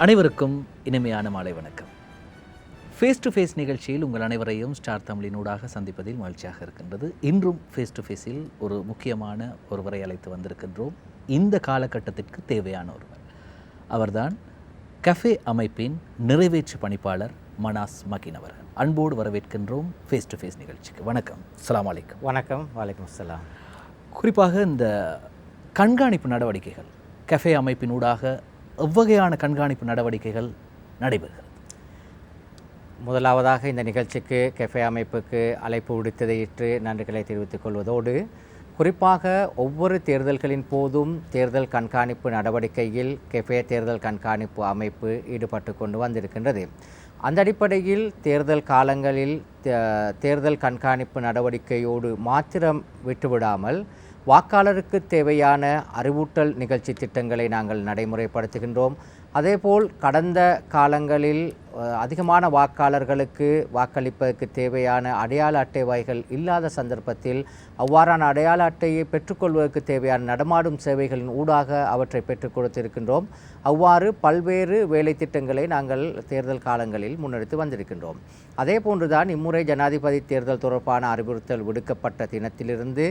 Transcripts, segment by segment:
அனைவருக்கும் இனிமையான மாலை வணக்கம். ஃபேஸ் டு ஃபேஸ் நிகழ்ச்சியில் உங்கள் அனைவரையும் ஸ்டார் தமிழினூடாக சந்திப்பதில் மகிழ்ச்சியாக இருக்கின்றது. இன்றும் ஃபேஸ் டு ஃபேஸில் ஒரு முக்கியமான ஒருவரை அழைத்து வந்திருக்கின்றோம். இந்த காலகட்டத்திற்கு தேவையான ஒருவர். அவர்தான் கஃபே அமைப்பின் நிறைவேற்று பணிப்பாளர் மனாஸ் மகின் அவர்கள். அன்போடு வரவேற்கின்றோம் ஃபேஸ் டு ஃபேஸ் நிகழ்ச்சிக்கு. வணக்கம். அஸ்ஸலாமு அலைக்கும். வணக்கம். வலைக்கம் அஸ்ஸலாம். குறிப்பாக இந்த கண்காணிப்பு நடவடிக்கைகள் கஃபே அமைப்பினூடாக எவ்வகையான கண்காணிப்பு நடவடிக்கைகள் நடைபெறுகிறது? முதலாவதாக இந்த நிகழ்ச்சிக்கு கெஃபே அமைப்புக்கு அழைப்பு விடுத்ததையிட்டு நன்றிகளை தெரிவித்துக் கொள்வதோடு, குறிப்பாக ஒவ்வொரு தேர்தல்களின் போதும் தேர்தல் கண்காணிப்பு நடவடிக்கையில் கெஃபே தேர்தல் கண்காணிப்பு அமைப்பு ஈடுபட்டு கொண்டு வந்திருக்கின்றது. அந்த அடிப்படையில் தேர்தல் காலங்களில் தேர்தல் கண்காணிப்பு நடவடிக்கையோடு மாத்திரம் விட்டுவிடாமல் வாக்காளருக்கு தேவையான அறிவூட்டல் நிகழ்ச்சி திட்டங்களை நாங்கள் நடைமுறைப்படுத்துகின்றோம். அதேபோல் கடந்த காலங்களில் அதிகமான வாக்காளர்களுக்கு வாக்களிப்பதற்கு தேவையான அடையாள அட்டை வகைகள் இல்லாத சந்தர்ப்பத்தில் அவ்வாறான அடையாள அட்டையை பெற்றுக்கொள்வதற்கு தேவையான நடமாடும் சேவைகளின் ஊடாக அவற்றை பெற்றுக் கொடுத்திருக்கின்றோம். அவ்வாறு பல்வேறு வேலை திட்டங்களை நாங்கள் தேர்தல் காலங்களில் முன்னெடுத்து வந்திருக்கின்றோம். அதே போன்றுதான் இம்முறை ஜனாதிபதி தேர்தல் தொடர்பான அறிவுறுத்தல் விடுக்கப்பட்ட தினத்திலிருந்து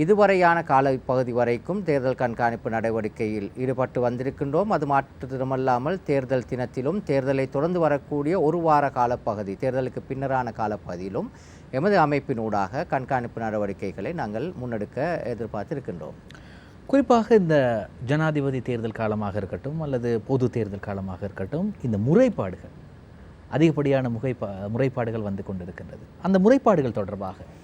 இதுவரையான காலப்பகுதி வரைக்கும் தேர்தல் கண்காணிப்பு நடவடிக்கையில் ஈடுபட்டு வந்திருக்கின்றோம். அது மாத்திரமல்லாமல் தேர்தல் தினத்திலும் தேர்தலை தொடர்ந்து வரக்கூடிய ஒரு வார காலப்பகுதி, தேர்தலுக்கு பின்னரான காலப்பகுதியிலும் எமது அமைப்பினூடாக கண்காணிப்பு நடவடிக்கைகளை நாங்கள் முன்னெடுக்க எதிர்பார்த்திருக்கின்றோம். குறிப்பாக இந்த ஜனாதிபதி தேர்தல் காலமாக இருக்கட்டும் அல்லது பொது தேர்தல் காலமாக இருக்கட்டும், இந்த முறைப்பாடுகள் அதிகப்படியான முறைப்பாடுகள் வந்து கொண்டிருக்கின்றது. அந்த முறைப்பாடுகள் தொடர்பாக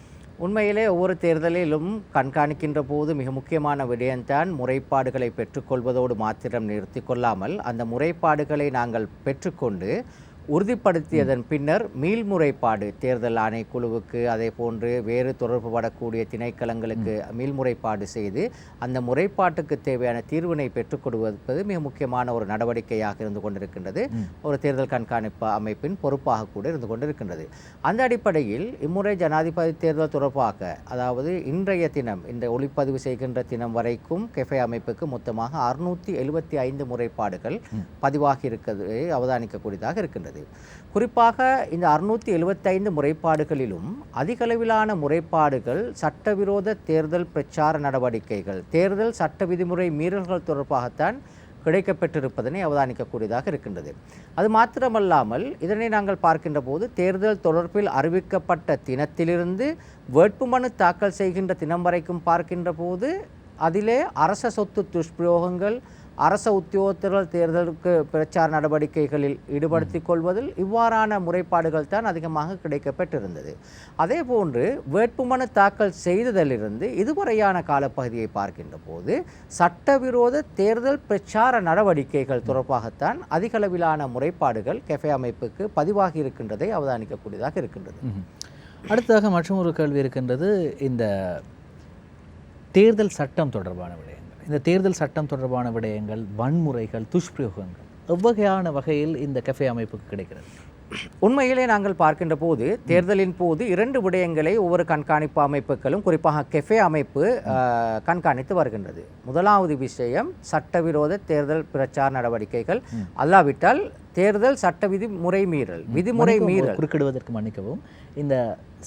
உண்மையிலே ஒவ்வொரு தேர்தலிலும் கண்காணிக்கின்ற போது மிக முக்கியமான விடயம்தான் முறைப்பாடுகளை பெற்றுக்கொள்வதோடு மாத்திரம் நிறுத்தி கொள்ளாமல் அந்த முறைப்பாடுகளை நாங்கள் பெற்றுக்கொண்டு உறுதிப்படுத்தியதன் பின்னர் மீள்முறைப்பாடு தேர்தல் ஆணைக்குழுவுக்கு அதே போன்று வேறு தொடர்புபடக்கூடிய திணைக்களங்களுக்கு மீள்முறைப்பாடு செய்து அந்த முறைப்பாட்டுக்கு தேவையான தீர்வினை பெற்றுக் கொடுப்பது மிக முக்கியமான ஒரு நடவடிக்கையாக இருந்து கொண்டிருக்கின்றது. ஒரு தேர்தல் கண்காணிப்பு அமைப்பின் பொறுப்பாக கூட இருந்து கொண்டிருக்கின்றது. அந்த அடிப்படையில் இம்முறை ஜனாதிபதி தேர்தல் தொடர்பாக, அதாவது இன்றைய தினம், இந்த ஒளிப்பதிவு செய்கின்ற தினம் வரைக்கும் கெஃபே அமைப்புக்கு மொத்தமாக 675 முறைப்பாடுகள் பதிவாகி இருக்கிறது அவதானிக்கக்கூடியதாக இருக்கின்றது. குறிப்பாக இந்த 675 முறைப்பாடுகளிலும் அதிகளவிலான முறைப்பாடுகள் சட்டவிரோத தேர்தல் பிரச்சார நடவடிக்கைகள், தேர்தல் சட்ட விதிமுறை மீறல்கள் தொடர்பாகத்தான் கிடைக்கப்பெற்றிருப்பதனை அவதானிக்கக்கூடியதாக இருக்கின்றது. அது மாத்திரமல்லாமல் இதனை நாங்கள் பார்க்கின்ற போது தேர்தல் தொடர்பில் அறிவிக்கப்பட்ட தினத்திலிருந்து வேட்புமனு தாக்கல் செய்கின்ற தினம் வரைக்கும் பார்க்கின்ற போது அதிலே அரச சொத்து துஷ்பிரயோகங்கள், அரச உத்தியோகத்தர்கள் தேர்தலுக்கு பிரச்சார நடவடிக்கைகளில் ஈடுபடுத்திக் கொள்வதில் இவ்வாறான முறைப்பாடுகள் தான் அதிகமாக கிடைக்கப்பெற்றிருந்தது. அதே போன்று வேட்புமனு தாக்கல் செய்ததிலிருந்து இதுவரையான காலப்பகுதியை பார்க்கின்ற போது சட்டவிரோத தேர்தல் பிரச்சார நடவடிக்கைகள் தொடர்பாகத்தான் அதிகளவிலான முறைப்பாடுகள் கெஃபே அமைப்புக்கு பதிவாகி இருக்கின்றதை அவதானிக்கக்கூடியதாக இருக்கின்றது. அடுத்ததாக மற்றொரு கேள்வி இருக்கின்றது. இந்த தேர்தல் சட்டம் தொடர்பான விடயங்கள், இந்த தேர்தல் சட்டம் தொடர்பான விடயங்கள், வன்முறைகள், துஷ்பிரயோகங்கள் எவ்வகையான வகையில் இந்த கஃபே அமைப்புக்கு கிடைக்கிறது? உண்மையிலே நாங்கள் பார்க்கின்ற போது தேர்தலின் போது 2 விடயங்களை ஒவ்வொரு கண்காணிப்பு அமைப்புகளும் குறிப்பாக கெஃபே அமைப்பு கண்காணித்து வருகின்றது. முதலாவது விஷயம் சட்டவிரோத தேர்தல் பிரச்சார நடவடிக்கைகள், அல்லாவிட்டால் தேர்தல் சட்ட விதிமுறை மீறல், விதிமுறை மீறல். குறுக்கிடுவதற்கு மன்னிக்கவும், இந்த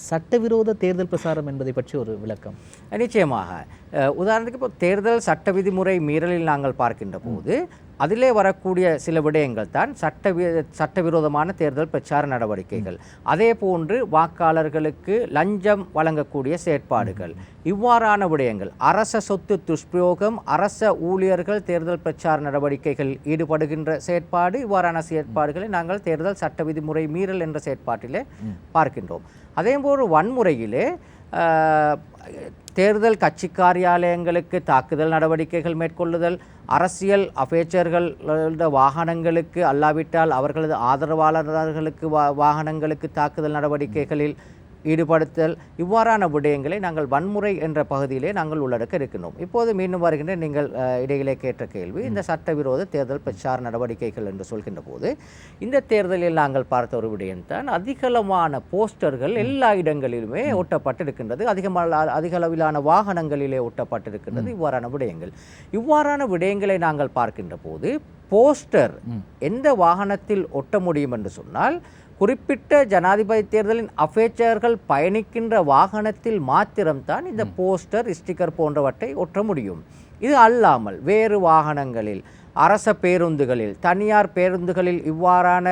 சட்டவிரோத தேர்தல் பிரசாரம் என்பதை பற்றி ஒரு விளக்கம். நிச்சயமாக. உதாரணத்துக்கு இப்போ தேர்தல் சட்ட விதிமுறை மீறலில் நாங்கள் பார்க்கின்ற போது அதிலே வரக்கூடிய சில விடயங்கள் தான் சட்டவிரோதமான தேர்தல் பிரச்சார நடவடிக்கைகள். அதே போன்று வாக்காளர்களுக்கு லஞ்சம் வழங்கக்கூடிய செயற்பாடுகள், இவ்வாறான விடயங்கள், அரச சொத்து துஷ்பிரயோகம், அரச ஊழியர்கள் தேர்தல் பிரச்சார நடவடிக்கைகள் ஈடுபடுகின்ற செயற்பாடு, இவ்வாறான செயற்பாடுகளை நாங்கள் தேர்தல் சட்ட விதிமுறை மீறல் என்ற செயற்பாட்டிலே பார்க்கின்றோம். அதேபோல் வன்முறையிலே தேர்தல் கட்சி காரியாலயங்களுக்கு தாக்குதல் நடவடிக்கைகள் மேற்கொள்ளுதல், அரசியல் அபேச்சர்கள் வாகனங்களுக்கு அல்லாவிட்டால் அவர்களது ஆதரவாளர்களுக்கு வாகனங்களுக்கு தாக்குதல் நடவடிக்கைகளில் ஈடுபடுத்தல் இவ்வாறான விடயங்களை நாங்கள் வன்முறை என்ற பகுதியிலே நாங்கள் உள்ளடக்க இருக்கின்றோம். இப்போது மீண்டும் வருகின்ற நீங்கள் இடையிலே கேட்ட கேள்வி இந்த சட்டவிரோத தேர்தல் பிரச்சார நடவடிக்கைகள் என்று சொல்கின்ற போது இந்த தேர்தலில் நாங்கள் பார்த்த ஒரு விடயம்தான் அதிகளவான போஸ்டர்கள் எல்லா இடங்களிலுமே ஒட்டப்பட்டிருக்கின்றது. அதிக அளவிலான வாகனங்களிலே ஒட்டப்பட்டிருக்கின்றது. இவ்வாறான விடயங்களை நாங்கள் பார்க்கின்ற போது போஸ்டர் எந்த வாகனத்தில் ஒட்ட முடியும் என்று சொன்னால் குறிப்பிட்ட ஜனாதிபதி தேர்தலின் அஃபேச்சர்கள் பயணிக்கின்ற வாகனத்தில் மாத்திரம்தான் இந்த போஸ்டர் ஸ்டிக்கர் போன்றவற்றை ஒட்ட முடியும். இது அல்லாமல் வேறு வாகனங்களில் அரச பேருந்துகளில் தனியார் பேருந்துகளில் இவ்வாறான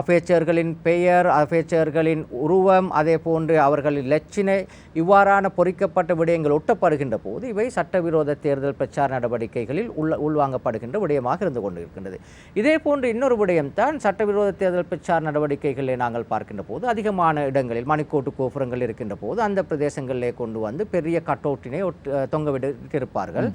அஃபேச்சர்களின் பெயர் அஃபேச்சர்களின் உருவம் அதே போன்று அவர்களின் லட்சினை இவ்வாறான பொறிக்கப்பட்ட விடயங்கள் ஒட்டப்படுகின்ற போது இவை சட்டவிரோத தேர்தல் பிரச்சார நடவடிக்கைகளில் உள்வாங்கப்படுகின்ற விடயமாக இருந்து கொண்டிருக்கின்றது. இதே போன்று இன்னொரு விடயம்தான் சட்டவிரோத தேர்தல் பிரச்சார நடவடிக்கைகளை நாங்கள் பார்க்கின்ற போது அதிகமான இடங்களில் மணிக்கோட்டு கோபுரங்கள் இருக்கின்ற போது அந்த பிரதேசங்களிலே கொண்டு வந்து பெரிய கட் அவுட்டினை தொங்கவிட்டிருப்பார்கள்.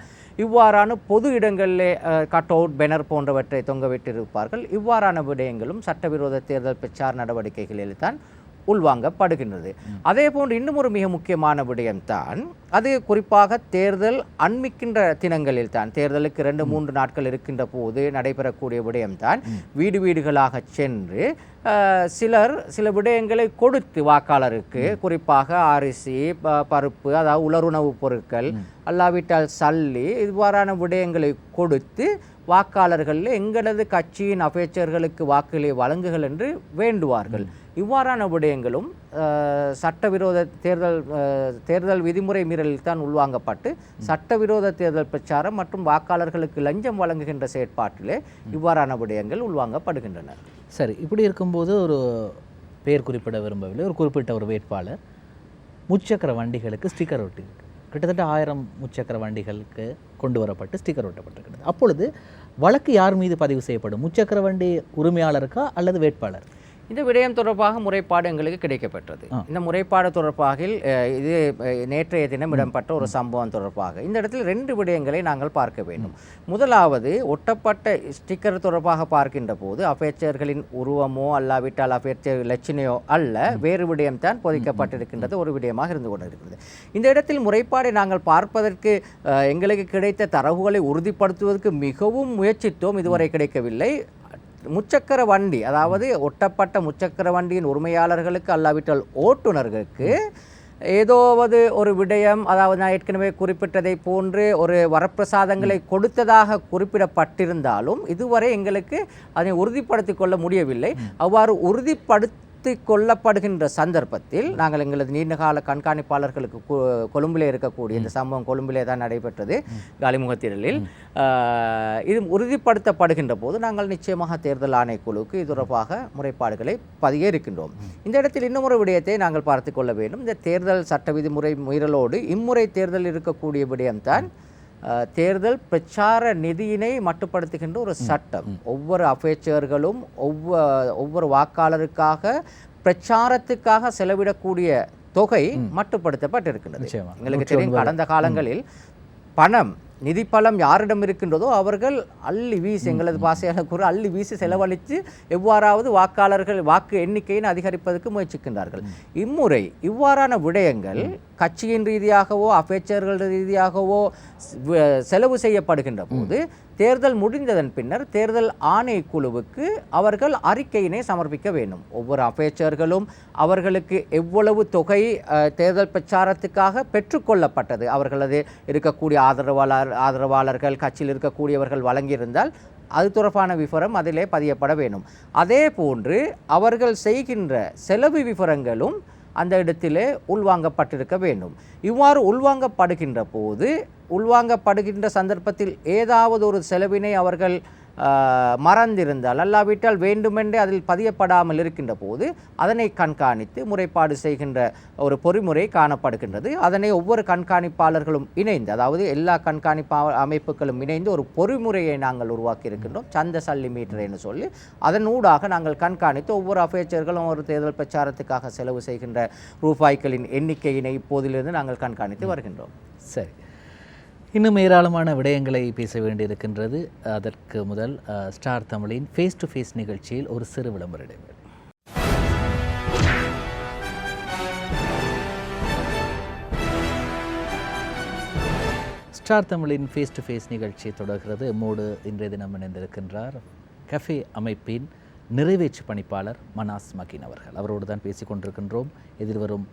இவ்வாறான பொது இடங்களிலே கட் அவுட் பேனர் போன்றவற்றை தொங்கவிட்டிருப்பார்கள். இவ்வாறான விடயங்களும் சட்டவிரோத தேர்தல் பிரச்சார நடவடிக்கைகளில் தான் உள்வாங்கப்படுகின்றது. அதே போன்று இன்னும் ஒரு மிக முக்கியமான விடயம்தான் அது குறிப்பாக தேர்தல் அண்மிக்கின்ற தினங்களில் தான் தேர்தலுக்கு 2-3 நாட்கள் இருக்கின்ற போது நடைபெறக்கூடிய விடயம்தான் வீடு வீடுகளாக சென்று சில விடயங்களை கொடுத்து வாக்காளருக்கு குறிப்பாக அரிசி பருப்பு அதாவது உலருணவுப் பொருட்கள் அல்லாவிட்டால் சல்லி இவ்வாறான விடயங்களை கொடுத்து வாக்காளர்களில் எங்களது கட்சியின் அபேச்சர்களுக்கு வாக்குகளை வழங்குகள் என்று வேண்டுவார்கள். இவ்வாறான விடயங்களும் சட்டவிரோத தேர்தல் விதிமுறை மீறலில் தான் உள்வாங்கப்பட்டு சட்டவிரோத தேர்தல் பிரச்சாரம் மற்றும் வாக்காளர்களுக்கு லஞ்சம் வழங்குகின்ற செயற்பாட்டிலே இவ்வாறான விடயங்கள் உள்வாங்கப்படுகின்றன. சரி, இப்படி இருக்கும்போது ஒரு பெயர் குறிப்பிட விரும்பவில்லை, ஒரு குறிப்பிட்ட ஒரு வேட்பாளர் முச்சக்கர வண்டிகளுக்கு ஸ்டிக்கர் ஒட்டி கிட்டத்தட்ட 1000 முச்சக்கர வண்டிகளுக்கு கொண்டு வரப்பட்டு ஸ்டிக்கர் ஒட்டப்பட்டிருக்கிறது. அப்பொழுது வழக்கு யார் மீது பதிவு செய்யப்படும்? முச்சக்கர வண்டி உரிமையாளருக்கா அல்லது வேட்பாளர்? இந்த விடயம் தொடர்பாக முறைப்பாடு எங்களுக்கு கிடைக்கப்பெற்றது. இந்த முறைப்பாடு தொடர்பாக இது நேற்றைய தினம் இடம்பெற்ற ஒரு சம்பவம் தொடர்பாக இந்த இடத்தில் 2 விடயங்களை நாங்கள் பார்க்க வேண்டும். முதலாவது ஒட்டப்பட்ட ஸ்டிக்கர் தொடர்பாக பார்க்கின்ற போது அபேச்சர்களின் உருவமோ அல்லாவிட்டால் அபேச்சர் லட்சணையோ அல்ல, வேறு விடயம்தான் பொதிக்கப்பட்டிருக்கின்றது ஒரு விடயமாக இருந்து கொண்டிருக்கிறது. இந்த இடத்தில் முறைப்பாடை நாங்கள் பார்ப்பதற்கு எங்களுக்கு கிடைத்த தரவுகளை உறுதிப்படுத்துவதற்கு மிகவும் முயற்சித்தோம், இதுவரை கிடைக்கவில்லை. முச்சக்கர வண்டி அதாவது ஒட்டப்பட்ட முச்சக்கர வண்டியின் உரிமையாளர்களுக்கு அல்லாவிட்டால் ஓட்டுநர்களுக்கு ஏதோவது ஒரு விடயம் அதாவது நான் ஏற்கனவே குறிப்பிட்டதை போன்று ஒரு வரப்பிரசாதங்களை கொடுத்ததாக குறிப்பிடப்பட்டிருந்தாலும் இதுவரை எங்களுக்கு அதை உறுதிப்படுத்திக் கொள்ள முடியவில்லை. அவ்வாறு கொள்ளப்படுகின்ற சந்தர்ப்பத்தில் நாங்கள் எங்களது நீண்டகால கண்காணிப்பாளர்களுக்கு கொழும்பிலே இருக்கக்கூடிய இந்த சம்பவம் கொழும்பிலே தான் நடைபெற்றது காலிமுகத்திடலில் இது உறுதிப்படுத்தப்படுகின்ற போது நாங்கள் நிச்சயமாக தேர்தல் ஆணைக்குழுவுக்கு இது தொடர்பாக முறைப்பாடுகளை பதிய இருக்கின்றோம். இந்த இடத்தில் இன்னும் ஒரு விடயத்தை நாங்கள் பார்த்து கொள்ள வேண்டும். இந்த தேர்தல் சட்ட விதிமுறை மீறலோடு இம்முறை தேர்தல் இருக்கக்கூடிய விடயம்தான் தேர்தல் பிரச்சார நிதியினை மட்டுப்படுத்துகின்ற ஒரு சட்டம். ஒவ்வொரு அபேச்சர்களும் ஒவ்வொரு வாக்காளருக்காக பிரச்சாரத்துக்காக செலவிடக்கூடிய தொகை மட்டுப்படுத்தப்பட்டிருக்கின்றது. எங்களுக்கு தெரியும் கடந்த காலங்களில் பணம் நிதி பலம் யாரிடம் இருக்கின்றதோ அவர்கள் அள்ளி வீசி எங்களது பாசையாக கூற அள்ளி வீசி செலவழித்து எவ்வாறாவது வாக்கு எண்ணிக்கையை அதிகரிப்பதற்கு முயற்சிக்கின்றார்கள். இம்முறை இவ்வாறான விடயங்கள் கட்சியின் ரீதியாகவோ அபேச்சர்கள் ரீதியாகவோ செலவு செய்யப்படுகின்ற போது தேர்தல் முடிந்ததன் பின்னர் தேர்தல் ஆணைக்குழுவுக்கு அவர்கள் அறிக்கையினை சமர்ப்பிக்க வேண்டும். ஒவ்வொரு அபேச்சர்களும் அவர்களுக்கு எவ்வளவு தொகை தேர்தல் பிரச்சாரத்துக்காக பெற்றுக்கொள்ளப்பட்டது, அவர்களது இருக்கக்கூடிய ஆதரவாளர்கள் கட்சியில் இருக்கக்கூடியவர்கள் வழங்கியிருந்தால் அது தொடர்பான விவரம் அதிலே பதியப்பட வேண்டும். அதே போன்று அவர்கள் செய்கின்ற செலவு விவரங்களும் அந்த இடத்திலே உள்வாங்கப்பட்டிருக்க வேண்டும். இவ்வாறு உள்வாங்கப்படுகின்ற சந்தர்ப்பத்தில் ஏதாவது ஒரு செலவினை அவர்கள் மறந்திருந்தால் அல்லாவிட்டால் வேண்டுமென்றே அதில் பதியப்படாமல் இருக்கின்ற போது அதனை கண்காணித்து முறைப்பாடு செய்கின்ற ஒரு பொறிமுறை காணப்படுகின்றது. அதனை ஒவ்வொரு கண்காணிப்பாளர்களும் இணைந்து அதாவது எல்லா கண்காணிப்பு அமைப்புகளும் இணைந்து ஒரு பொறிமுறையை நாங்கள் உருவாக்கி இருக்கின்றோம், சந்த சல்லி மீட்டர் என்று சொல்லி. அதன் ஊடாக நாங்கள் கண்காணித்து ஒவ்வொரு அபேச்சர்களும் ஒரு தேர்தல் பிரச்சாரத்துக்காக செலவு செய்கின்ற ரூபாய்களின் எண்ணிக்கையினை இப்போதிலிருந்து நாங்கள் கண்காணித்து வருகின்றோம். சரி, இன்னும் ஏராளமான விடயங்களை பேச வேண்டியிருக்கின்றது. அதற்கு முதல் ஸ்டார் தமிழின் ஃபேஸ் டு ஃபேஸ் நிகழ்ச்சியில் ஒரு சிறு விளம்பர இடைவேளை. ஸ்டார் தமிழின் ஃபேஸ் டு ஃபேஸ் நிகழ்ச்சி தொடர்கிறது. எம்மோடு இன்றைய தினம் இணைந்திருக்கின்றார் கஃபே அமைப்பின் நிறைவேற்று பணிப்பாளர் மனாஸ் மகின் அவர்கள். அவரோடு தான் பேசிக் கொண்டிருக்கின்றோம். எதிர்வரும்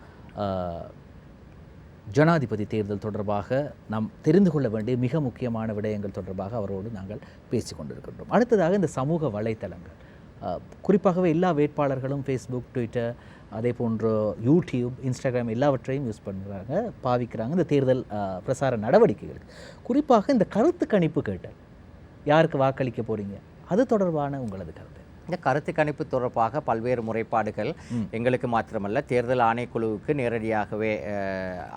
ஜனாதிபதி தேர்தல் தொடர்பாக நாம் தெரிந்து கொள்ள வேண்டிய மிக முக்கியமான விடயங்கள் தொடர்பாக அவரோடு நாங்கள் பேசி கொண்டிருக்கின்றோம். அடுத்ததாக இந்த சமூக வலைத்தளங்கள், குறிப்பாகவே எல்லா வேட்பாளர்களும் ஃபேஸ்புக், ட்விட்டர், அதே போன்று யூடியூப், இன்ஸ்டாகிராம் எல்லாவற்றையும் யூஸ் பண்ணுறாங்க, பாவிக்கிறாங்க இந்த தேர்தல் பிரசார நடவடிக்கைகளுக்கு. குறிப்பாக இந்த கருத்து கணிப்பு கேட்டல், யாருக்கு வாக்களிக்க போகிறீங்க, அது தொடர்பான உங்களது கருத்து? இந்த கருத்து கணிப்பு தொடர்பாக பல்வேறு முறைப்பாடுகள் எங்களுக்கு மாத்திரமல்ல தேர்தல் ஆணைக்குழுவுக்கு நேரடியாகவே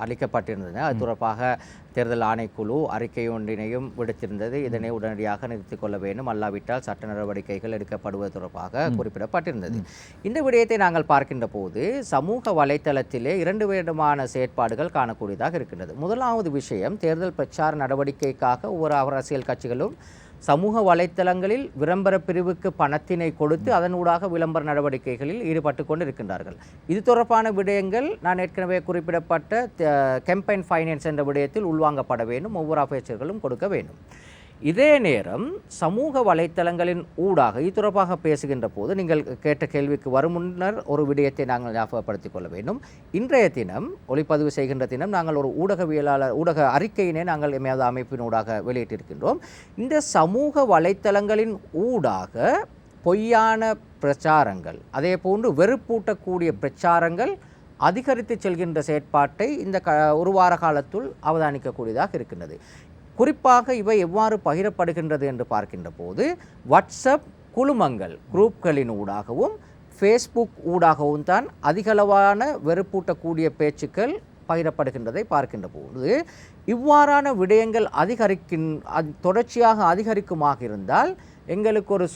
அளிக்கப்பட்டிருந்தது. அது தொடர்பாக தேர்தல் ஆணைக்குழு அறிக்கை ஒன்றினையும் விடுத்திருந்தது. இதனை உடனடியாக நிறுத்திக் கொள்ள வேண்டும், அல்லாவிட்டால் சட்ட நடவடிக்கைகள் எடுக்கப்படுவது தொடர்பாக குறிப்பிடப்பட்டிருந்தது. இந்த விடயத்தை நாங்கள் பார்க்கின்ற போது சமூக வலைத்தளத்திலே 2 விதமான செயற்பாடுகள் காணக்கூடியதாக இருக்கின்றது. முதலாவது விஷயம், தேர்தல் பிரச்சார நடவடிக்கைக்காக ஒவ்வொரு அரசியல் கட்சிகளும் சமூக வலைத்தளங்களில் விளம்பர பிரிவுக்கு பணத்தினை கொடுத்து அதனூடாக விளம்பர நடவடிக்கைகளில் ஈடுபட்டு கொண்டு இருக்கின்றார்கள். இது தொடர்பான விடயங்கள் நான் ஏற்கனவே குறிப்பிடப்பட்ட கேம்பெயின் ஃபைனான்ஸ் என்ற விடயத்தில் உள்வாங்கப்பட வேண்டும், ஒவ்வொரு அமைச்சர்களும் கொடுக்க வேண்டும். இதே நேரம் சமூக வலைத்தளங்களின் ஊடாக இது தொடர்பாக பேசுகின்ற போது நீங்கள் கேட்ட கேள்விக்கு வரும் முன்னர் ஒரு விடயத்தை நாங்கள் ஞாபகப்படுத்திக் கொள்ள வேண்டும். இன்றைய தினம் ஒளிப்பதிவு செய்கின்ற தினம் நாங்கள் ஒரு ஊடக அறிக்கையினை நாங்கள் எமது அமைப்பின் ஊடாக வெளியிட்டிருக்கின்றோம். இந்த சமூக வலைத்தளங்களின் ஊடாக பொய்யான பிரச்சாரங்கள், அதே போன்று வெறுப்பூட்டக்கூடிய பிரச்சாரங்கள் அதிகரித்து செல்கின்ற செயற்பாட்டை இந்த ஒரு வார காலத்துள் அவதானிக்கக்கூடியதாக இருக்கின்றது. குறிப்பாக இவை எவ்வாறு பகிரப்படுகின்றது என்று பார்க்கின்ற போது வாட்ஸ்அப் குழுமங்கள், குரூப்களின் ஊடாகவும் ஃபேஸ்புக் ஊடாகவும் தான் அதிகளவான வெறுப்பூட்டக்கூடிய பேச்சுக்கள் பகிரப்படுகின்றதை பார்க்கின்ற போது இவ்வாறான விடயங்கள் தொடர்ச்சியாக அதிகரிக்குமாக இருந்தால் எங்களுக்கு ஒரு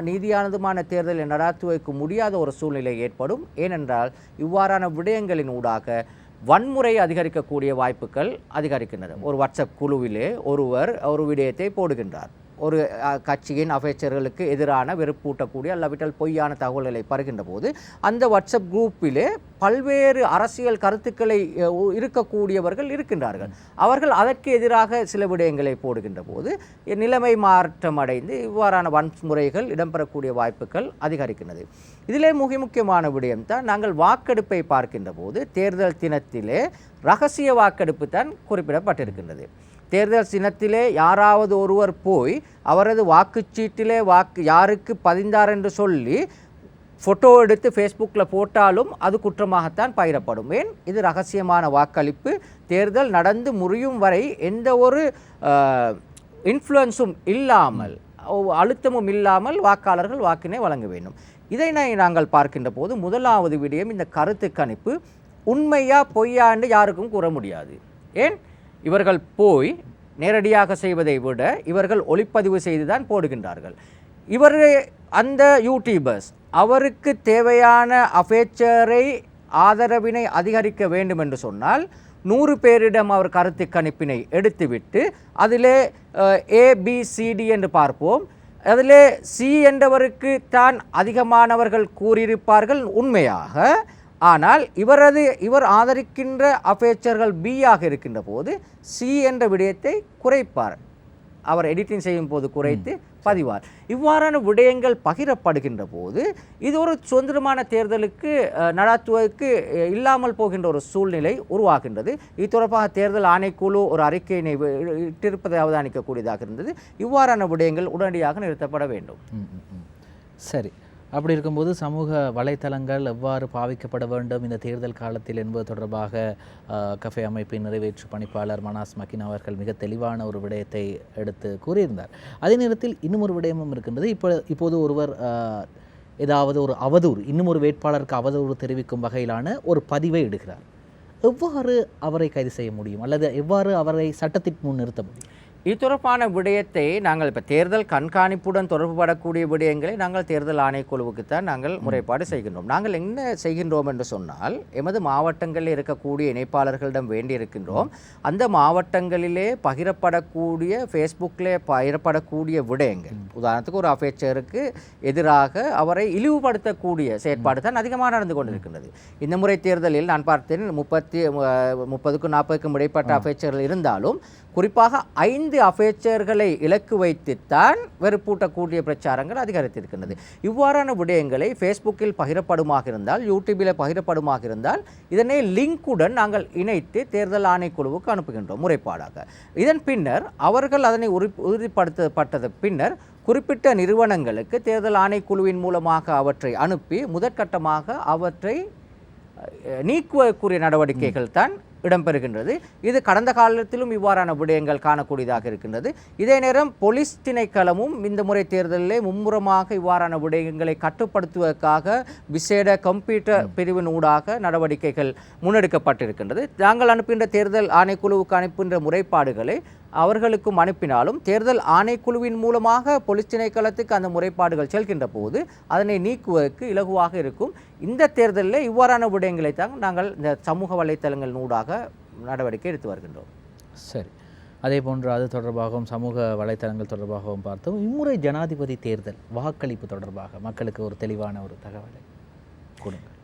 நீதியானதுமான தேர்தலை நடாத்துவதற்கு முடியாத ஒரு சூழ்நிலை ஏற்படும். ஏனென்றால் இவ்வாறான விடயங்களின் ஊடாக வன்முறை அதிகரிக்கக்கூடிய வாய்ப்புகள் அதிகரிக்கின்றன. ஒரு வாட்ஸ்அப் குழுவிலே ஒருவர் ஒரு விடயத்தை போடுகின்றார், ஒரு கட்சியின் அமைச்சர்களுக்கு எதிரான வெறுப்பூட்டக்கூடிய அல்லாவிட்டால் பொய்யான தகவல்களை பருகின்ற போது அந்த வாட்ஸ்அப் குரூப்பிலே பல்வேறு அரசியல் கருத்துக்களை இருக்கக்கூடியவர்கள் இருக்கின்றார்கள். அவர்கள் அதற்கு எதிராக சில விடயங்களை போடுகின்ற போது நிலைமை மாற்றம் அடைந்து இவ்வாறான வன்முறைகள் இடம்பெறக்கூடிய வாய்ப்புகள் அதிகரிக்கின்றது. இதிலே முக்கியமான விடயம்தான், நாங்கள் வாக்கெடுப்பை பார்க்கின்ற போது தேர்தல் தினத்திலே இரகசிய வாக்கெடுப்பு தான் குறிப்பிடப்பட்டிருக்கின்றது. தேர்தல் சின்னத்திலே யாராவது ஒருவர் போய் அவரது வாக்குச்சீட்டிலே யாருக்கு பதிந்தார் என்று சொல்லி ஃபோட்டோ எடுத்து ஃபேஸ்புக்கில் போட்டாலும் அது குற்றமாகத்தான் பகிரப்படும். ஏன்? இது ரகசியமான வாக்களிப்பு. தேர்தல் நடந்து முடியும் வரை எந்த ஒரு இன்ஃப்ளூயன்ஸும் இல்லாமல், அழுத்தமும் இல்லாமல் வாக்காளர்கள் வாக்கினை வழங்க வேண்டும். இதை நாங்கள் பார்க்கின்ற போது முதலாவது விடயம், இந்த கருத்து கணிப்பு உண்மையா பொய்யாண்டு யாருக்கும் கூற முடியாது. ஏன்? இவர்கள் போய் நேரடியாக செய்வதை விட இவர்கள் ஒளிப்பதிவு செய்து தான் போடுகின்றார்கள். அந்த யூடியூபர்ஸ் அவருக்கு தேவையான அஃபேச்சரை ஆதரவினை அதிகரிக்க வேண்டும் என்று சொன்னால் 100 பேரிடம் அவர் கருத்து கணிப்பினை எடுத்துவிட்டு அதிலே ABCD என்று பார்ப்போம். அதிலே C என்றவருக்கு தான் அதிகமானவர்கள் கூறியிருப்பார்கள் உண்மையாக. ஆனால் இவர் ஆதரிக்கின்ற அஃபேச்சர்கள் B-ஆக இருக்கின்ற போது C என்ற விடயத்தை குறைப்பார். அவர் எடிட்டிங் செய்யும் போது குறைத்து பதிவார். இவ்வாறான விடயங்கள் பகிரப்படுகின்ற போது இது ஒரு சுதந்திரமான தேர்தலுக்கு நடாத்துவதற்கு இல்லாமல் போகின்ற ஒரு சூழ்நிலை உருவாகின்றது. இது தொடர்பாக தேர்தல் ஆணைக்குழு ஒரு அறிக்கையினை இட்டிருப்பதை அவதானிக்கக்கூடியதாக இருந்தது. இவ்வாறான விடயங்கள் உடனடியாக நிறுத்தப்பட வேண்டும். சரி, அப்படி இருக்கும்போது சமூக வலைத்தளங்கள் எவ்வாறு பாவிக்கப்பட வேண்டும் இந்த தேர்தல் காலத்தில் என்பது தொடர்பாக கஃபே அமைப்பின் நிறைவேற்று பணிப்பாளர் மனாஸ் மகின் அவர்கள் மிக தெளிவான ஒரு விடயத்தை எடுத்து கூறியிருந்தார். அதே நேரத்தில் இன்னும் ஒரு விடயமும் இருக்கின்றது. இப்போது ஒருவர் ஏதாவது ஒரு அவதூறு, இன்னும் ஒரு வேட்பாளருக்கு அவதூறு தெரிவிக்கும் வகையிலான ஒரு பதிவை எடுக்கிறார். எவ்வாறு அவரை கைது செய்ய முடியும் அல்லது எவ்வாறு அவரை சட்டத்திற்கு முன் நிறுத்த முடியும்? இது தொடர்பான விடயத்தை நாங்கள் இப்போ தேர்தல் கண்காணிப்புடன் தொடர்புபடக்கூடிய விடயங்களை நாங்கள் தேர்தல் ஆணைக்குழுவுக்குத்தான் நாங்கள் முறைப்பாடு செய்கின்றோம். நாங்கள் என்ன செய்கின்றோம் என்று சொன்னால், எமது மாவட்டங்களில் இருக்கக்கூடிய இணைப்பாளர்களிடம் வேண்டியிருக்கின்றோம், அந்த மாவட்டங்களிலே பகிரப்படக்கூடிய ஃபேஸ்புக்கில் பகிரப்படக்கூடிய விடயங்கள், உதாரணத்துக்கு ஒரு அஃபேச்சருக்கு எதிராக அவரை இழிவுபடுத்தக்கூடிய செயற்பாடு தான் அதிகமாக நடந்து கொண்டிருக்கின்றது. இந்த முறை தேர்தலில் நான் பார்த்தேன் 30க்கும் 40க்கும் இடைப்பட்ட அஃபேச்சர்கள் இருந்தாலும் குறிப்பாக 5 அஃபேச்சர்களை இலக்கு வைத்துத்தான் வெறுப்பூட்டக்கூடிய பிரச்சாரங்கள் அதிகரித்திருக்கின்றது. இவ்வாறான விடயங்களை ஃபேஸ்புக்கில் பகிரப்படுமாக இருந்தால், யூடியூபில் பகிரப்படுமாக இருந்தால், இதனை லிங்குடன் நாங்கள் இணைத்து தேர்தல் ஆணைக்குழுவுக்கு அனுப்புகின்றோம் முறைப்பாடாக. இதன் பின்னர் அவர்கள் அதனை உறுதிப்படுத்தப்பட்டது பின்னர் குறிப்பிட்ட நிறுவனங்களுக்கு தேர்தல் ஆணைக்குழுவின் மூலமாக அவற்றை அனுப்பி முதற்கட்டமாக அவற்றை நீக்குவதற்குரிய நடவடிக்கைகள் தான் இடம்பெறுகின்றது. இது கடந்த காலத்திலும் இவ்வாறான விடயங்கள் காணக்கூடியதாக இருக்கின்றது. இதே நேரம் போலீஸ் திணைக்களமும் இந்த முறை தேர்தலிலே மும்முரமாக இவ்வாறான விடயங்களை கட்டுப்படுத்துவதற்காக விசேட கம்ப்யூட்டர் பிரிவின் ஊடாக நடவடிக்கைகள் முன்னெடுக்கப்பட்டிருக்கின்றது. நாங்கள் அனுப்புகின்ற தேர்தல் ஆணைக்குழுவுக்கு அனுப்புகின்ற முறைப்பாடுகளை அவர்களுக்கும் அனுப்பினாலும் தேர்தல் ஆணைக்குழுவின் மூலமாக போலீஸ் திணைக்களத்துக்கு அந்த முறைப்பாடுகள் செல்கின்ற போது அதனை நீக்குவதற்கு இலகுவாக இருக்கும். இந்த தேர்தலில் இவ்வாறான விடயங்களை தான் நாங்கள் இந்த சமூக வலைத்தளங்கள் ஊடாக நடவடிக்கை எடுத்து வருகின்றோம். சரி, அதே போன்று அது தொடர்பாகவும் சமூக வலைத்தளங்கள் தொடர்பாகவும் பார்த்தோம். இம்முறை ஜனாதிபதி தேர்தல் வாக்களிப்பு தொடர்பாக மக்களுக்கு ஒரு தெளிவான ஒரு தகவலை கொடுங்கள்.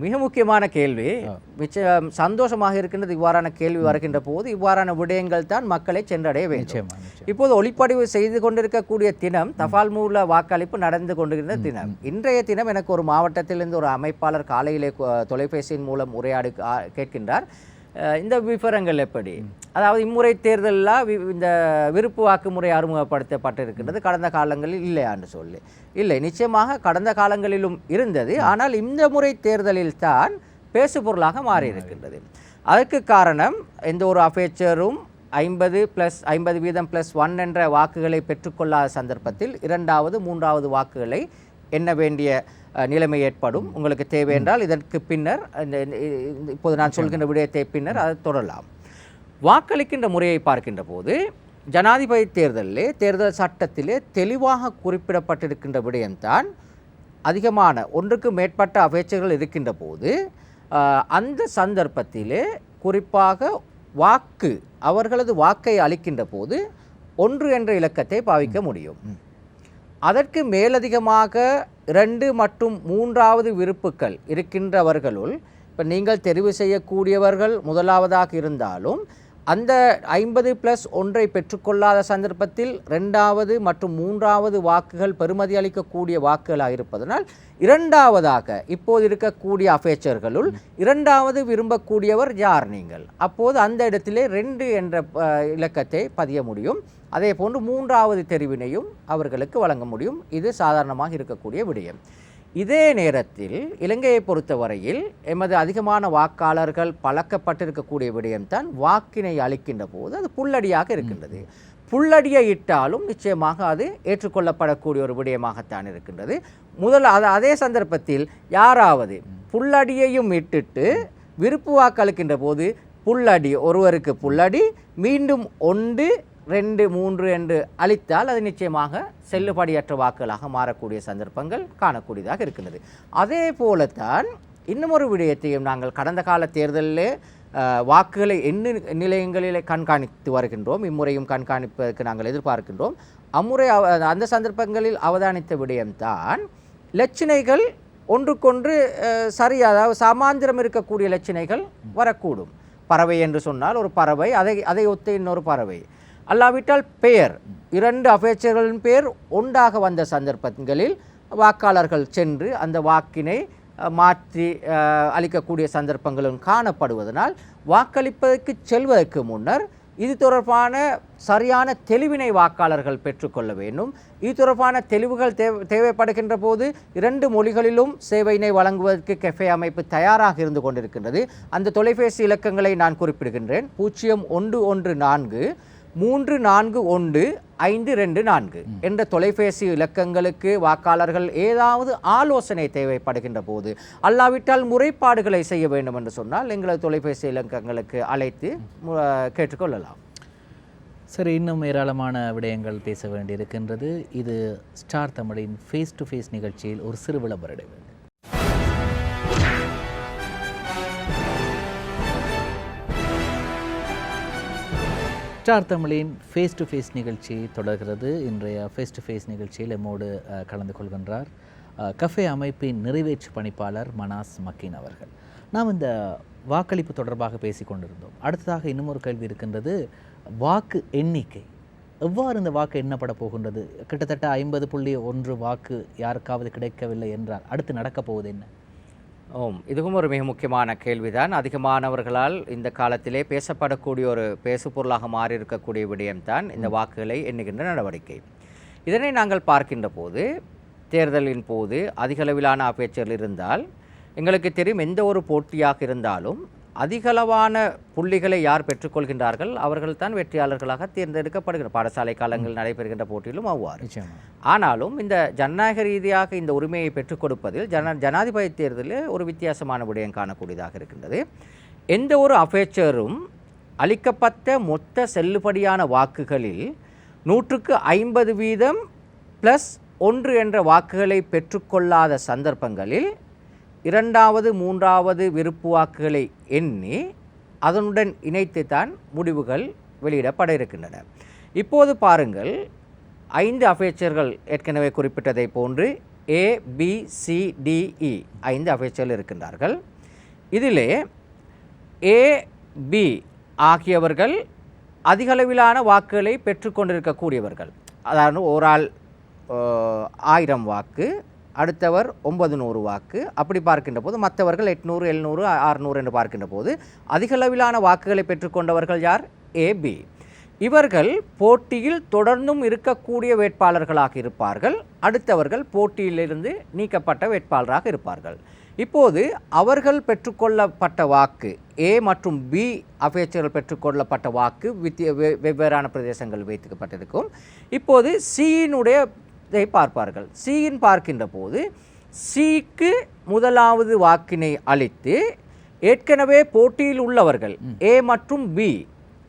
மிக முக்கியமான கேள்வி. மிச்சம் சந்தோஷமாக இருக்கின்றது. இவ்வாறான கேள்வி வருகின்ற போது இவ்வாறான விடயங்கள் தான் மக்களை சென்றடைய வேண்டும். இப்போது ஒளிப்பதிவு செய்து கொண்டிருக்கக்கூடிய தினம் தபால் மூல வாக்களிப்பு நடந்து கொண்டிருந்த தினம். இன்றைய தினம் எனக்கு ஒரு மாவட்டத்திலிருந்து ஒரு அமைப்பாளர் காலையிலே தொலைபேசியின் மூலம் உரையாடி கேட்கின்றார், இந்த விவரங்கள் எப்படி, அதாவது இம்முறை தேர்தலில் இந்த விருப்பு வாக்கு முறை அறிமுகப்படுத்தப்பட்டிருக்கின்றது, கடந்த காலங்களில் இல்லையான்னு சொல்லி. இல்லை, நிச்சயமாக கடந்த காலங்களிலும் இருந்தது, ஆனால் இந்த முறை தேர்தலில் தான் பேசுபொருளாக மாறி இருக்கின்றது. அதற்கு காரணம், எந்த ஒரு அஃபேச்சரும் 50+50% என்ற வாக்குகளை பெற்றுக்கொள்ளாத சந்தர்ப்பத்தில் 2வது 3வது வாக்குகளை எண்ண வேண்டிய நிலைமை ஏற்படும். உங்களுக்கு தேவை என்றால் இதற்கு பின்னர் இப்போது நான் சொல்கின்ற விடயத்தை பின்னர் அதை தொடரலாம். வாக்களிக்கின்ற முறையை பார்க்கின்ற போது ஜனாதிபதி தேர்தலிலே தேர்தல் சட்டத்திலே தெளிவாக குறிப்பிடப்பட்டிருக்கின்ற விடயம்தான், அதிகமான ஒன்றுக்கு மேற்பட்ட அபேட்சைகள் இருக்கின்ற போது அந்த சந்தர்ப்பத்திலே குறிப்பாக அவர்களது வாக்கை அளிக்கின்ற போது 1 என்ற இலக்கத்தை பாவிக்க முடியும். அதற்கு மேலதிகமாக 2 மற்றும் 3வது விருப்புகள் இருக்கின்றவர்களுள், இப்போ நீங்கள் தெரிவு செய்யக்கூடியவர்கள் முதலாவதாக இருந்தாலும் அந்த 50+1 பெற்றுக்கொள்ளாத சந்தர்ப்பத்தில் 2வது மற்றும் 3வது வாக்குகள் பெறுமதி அளிக்கக்கூடிய வாக்குகளாக இருப்பதனால் 2வதாக இப்போது இருக்கக்கூடிய அஃபேச்சர்களுள் 2வது விரும்பக்கூடியவர் யார் நீங்கள், அப்போது அந்த இடத்திலே 2 என்ற இலக்கத்தை பதிய முடியும். அதே போன்று 3வது தெரிவினையும் அவர்களுக்கு வழங்க முடியும். இது சாதாரணமாக இருக்கக்கூடிய விடயம். இதே நேரத்தில் இலங்கையை பொறுத்தவரையில் எமது அதிகமான வாக்காளர்கள் பழக்கப்பட்டிருக்கக்கூடிய விடயம்தான் வாக்கினை அளிக்கின்ற போது அது புல்லடியாக இருக்கின்றது. புல்லடியை இட்டாலும் நிச்சயமாக அது ஏற்றுக்கொள்ளப்படக்கூடிய ஒரு விடயமாகத்தான் இருக்கின்றது. அதே சந்தர்ப்பத்தில் யாராவது புல்லடியையும் இட்டுட்டு விருப்பு வாக்களிக்கின்ற போது புல்லடி, ஒருவருக்கு புல்லடி, மீண்டும் 1, 2, 3 என்று அளித்தால் அது நிச்சயமாக செல்லுபடியற்ற வாக்குகளாக மாறக்கூடிய சந்தர்ப்பங்கள் காணக்கூடியதாக இருக்கின்றது. அதே போலத்தான் இன்னுமொரு விடயத்தையும் நாங்கள் கடந்த கால தேர்தலிலே வாக்குகளை நிலையங்களிலே கண்காணித்து வருகின்றோம். இம்முறையும் கண்காணிப்பதற்கு நாங்கள் எதிர்பார்க்கின்றோம். அம்முறை அந்த சந்தர்ப்பங்களில் அவதானித்த விடயம்தான், இலச்சினைகள் ஒன்றுக்கொன்று அதாவது சமாந்திரம் இருக்கக்கூடிய இலச்சினைகள் வரக்கூடும். பறவை என்று சொன்னால் ஒரு பறவை, அதை ஒத்த இன்னொரு பறவை, அல்லாவிட்டால் பெயர் 2 அபேட்சைகளின் பெயர் ஒன்றாக வந்த சந்தர்ப்பங்களில் வாக்காளர்கள் சென்று அந்த வாக்கினை மாற்றி அளிக்கக்கூடிய சந்தர்ப்பங்களும் காணப்படுவதனால் வாக்களிப்பதற்கு செல்வதற்கு முன்னர் இது தொடர்பான சரியான தெளிவினை வாக்காளர்கள் பெற்றுக்கொள்ள வேண்டும். இது தொடர்பான தெளிவுகள் தேவைப்படுகின்ற போது 2 மொழிகளிலும் சேவையினை வழங்குவதற்கு கெஃபே அமைப்பு தயாராக இருந்து கொண்டிருக்கின்றது. அந்த தொலைபேசி இலக்கங்களை நான் குறிப்பிடுகின்றேன். 0114 341 524 என்ற தொலைபேசி இலக்கங்களுக்கு வாக்காளர்கள் ஏதாவது ஆலோசனை தேவைப்படுகின்ற போது, அல்லாவிட்டால் முறைப்பாடுகளை செய்ய வேண்டும் என்று சொன்னால் எங்களது தொலைபேசி இலக்கங்களுக்கு அழைத்து கேட்டுக்கொள்ளலாம். சரி, இன்னும் ஏராளமான விடயங்கள் பேச வேண்டியிருக்கின்றது. இது ஸ்டார் தமிழின் ஃபேஸ் டு ஃபேஸ் நிகழ்ச்சியில் ஒரு சிறு விளம்பர இடைவேளை. ஸ்டார் தமிழின் ஃபேஸ் டு ஃபேஸ் நிகழ்ச்சி தொடர்கிறது. இன்றைய ஃபேஸ் டு ஃபேஸ் நிகழ்ச்சியில் எம்மோடு கலந்து கொள்கின்றார் கஃபே அமைப்பின் நிறைவேற்று பணிப்பாளர் மனாஸ் மக்கீன் அவர்கள். நாம் இந்த வாக்களிப்பு தொடர்பாக பேசிக்கொண்டிருந்தோம். அடுத்ததாக இன்னும் ஒரு கேள்வி இருக்கின்றது. வாக்கு எண்ணிக்கை எவ்வாறு இந்த வாக்கு எண்ணப்பட போகின்றது? கிட்டத்தட்ட 50.1 வாக்கு யாருக்காவது கிடைக்கவில்லை என்றால் அடுத்து நடக்கப் போவது என்ன? இதுவும் ஒரு மிக முக்கியமான கேள்விதான். அதிகமானவர்களால் இந்த காலத்திலே பேசப்படக்கூடிய ஒரு பேசுபொருளாக மாறி இருக்கக்கூடிய விடயம்தான் இந்த வாக்குகளை எண்ணுகின்ற நடவடிக்கை. இதனை நாங்கள் பார்க்கின்ற போது தேர்தலின் போது அதிகளவிலான அபேட்சர்கள் இருந்தால் எங்களுக்கு தெரியும், எந்த ஒரு போட்டியாக இருந்தாலும் அதிகளவான புள்ளிகளை யார் பெற்றுக்கொள்கின்றார்கள் அவர்கள் தான் வெற்றியாளர்களாக தேர்ந்தெடுக்கப்படுகிற பாடசாலை காலங்களில் நடைபெறுகின்ற போட்டியிலும் அவ்வாறு. ஆனாலும் இந்த ஜனநாயக ரீதியாக இந்த உரிமையை பெற்றுக் கொடுப்பதில் ஜனாதிபதி தேர்தலில் ஒரு வித்தியாசமான விடயம் காணக்கூடியதாக இருக்கின்றது. எந்த ஒரு அபேட்சரும் அளிக்கப்பட்ட மொத்த செல்லுபடியான வாக்குகளில் 150% +1 என்ற வாக்குகளை பெற்றுக்கொள்ளாத சந்தர்ப்பங்களில் இரண்டாவது மூன்றாவது விருப்பு வாக்குகளை எண்ணி அதனுடன் இணைத்து தான் முடிவுகள் வெளியிடப்பட இருக்கின்றன. இப்போது பாருங்கள், 5 அபேட்சர்கள் ஏற்கனவே குறிப்பிட்டதை போன்று ABCDE 5 அபேட்சர்கள் இருக்கின்றார்கள். இதிலே AB ஆகியவர்கள் அதிகளவிலான வாக்குகளை பெற்றுக்கொண்டிருக்கக்கூடியவர்கள். அதாவது ஒரு ஆள் 1000 வாக்கு, அடுத்தவர் 900 வாக்கு, அப்படி பார்க்கின்ற போது மற்றவர்கள் 800, 700, 600 என்று பார்க்கின்ற போது அதிகளவிலான வாக்குகளை பெற்றுக்கொண்டவர்கள் யார்? AB. இவர்கள் போட்டியில் தொடர்ந்தும் இருக்கக்கூடிய வேட்பாளர்களாக இருப்பார்கள். அடுத்தவர்கள் போட்டியிலிருந்து நீக்கப்பட்ட வேட்பாளராக இருப்பார்கள். இப்போது அவர்கள் பெற்றுக்கொள்ளப்பட்ட வாக்கு A மற்றும் B அபேட்சர்கள் பெற்றுக்கொள்ளப்பட்ட வாக்கு வெவ்வேறான பிரதேசங்கள் வைக்கப்பட்டிருக்கும். இப்போது சியினுடைய பார்ப்பார்கள். சியின் பார்க்கின்ற போது சிக்கு முதலாவது வாக்கினை அளித்து ஏற்கனவே போட்டியில் உள்ளவர்கள் A மற்றும் B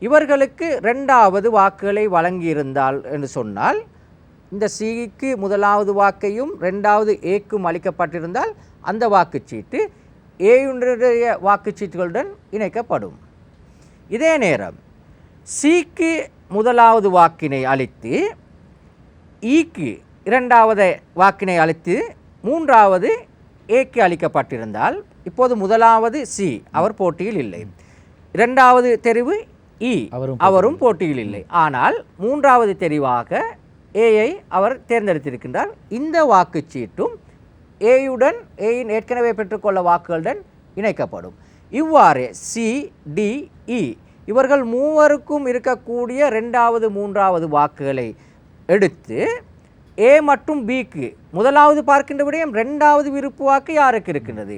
இவர்களுக்கு 2வது வாக்குகளை வழங்கியிருந்தால் என்று சொன்னால், இந்த சிக்கு முதலாவது வாக்கையும் 2வது ஏக்கும் அளிக்கப்பட்டிருந்தால் அந்த வாக்குச்சீட்டு ஏயுடைய வாக்குச்சீட்டுகளுடன் இணைக்கப்படும். இதே நேரம் சிக்கு முதலாவது வாக்கினை அளித்து ஈக்கு 2வது வாக்கினை அளித்து 3வது ஏக்கு அளிக்கப்பட்டிருந்தால், இப்போது முதலாவது சி அவர் போட்டியில் இல்லை, 2வது தெரிவு இ அவரும் போட்டியில் இல்லை, ஆனால் 3வது தெரிவாக ஏயை அவர் தேர்ந்தெடுத்திருக்கின்றார். இந்த வாக்குச்சீட்டும் ஏயுடன் ஏயின் ஏற்கனவே பெற்றுக்கொள்ள வாக்குகளுடன் இணைக்கப்படும். இவ்வாறு CDE இவர்கள் மூவருக்கும் இருக்கக்கூடிய 2வது 3வது வாக்குகளை எடுத்து A மற்றும் Bக்கு முதலாவது பார்க்கின்ற விடயம் 2வது விருப்பு வாக்கு யாருக்கு இருக்கின்றது,